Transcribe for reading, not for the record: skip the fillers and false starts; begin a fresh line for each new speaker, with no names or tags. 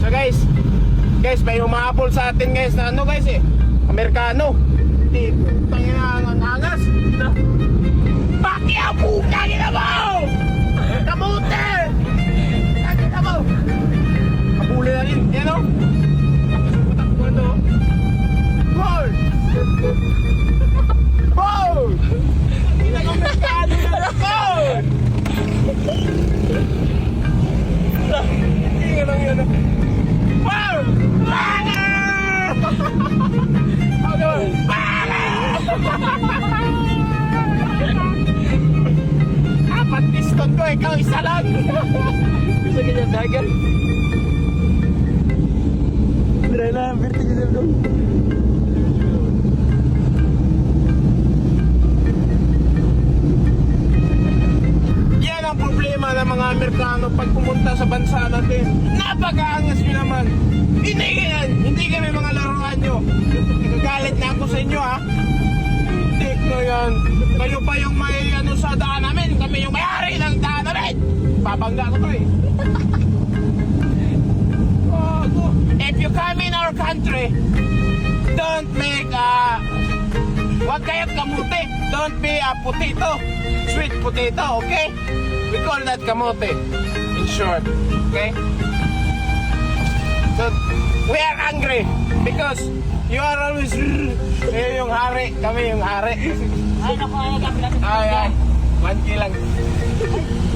So guys, may humapol sa atin guys na ano guys Amerikano. Hindi, tangina ang angas. Bakit po, tangina mo! Kamote! Tangina mo! Kabuli na rin, yan o. Patakbo ito. Goal! Goal! Hindi na kong Amerikano na goal! Hindi nga lang yun. Wow! Apat piston ko, ikaw isa lang.
Bisa kita dagan. Berana hampir 3 jam.
Yan ang problema ng mga Amerikano pag pumunta sa bansa natin. Napakaangas nyo naman. Hindi kami mga laruan nyo. Nagagalit na ako sa inyo ha. Hindi ko yan. Kayo pa yung may ano sa daan namin. Kami yung may-ari ng daan namin. Babangga ko to If you come in our country, don't make wag kayong kamuti. Don't be a potato. Sweet potato, okay? We call that kamote. In short, okay? So, we are angry because you are always kayo yung hari, kami yung hari.
Ay, naku, ay, kami natin.
Ay, 1K lang.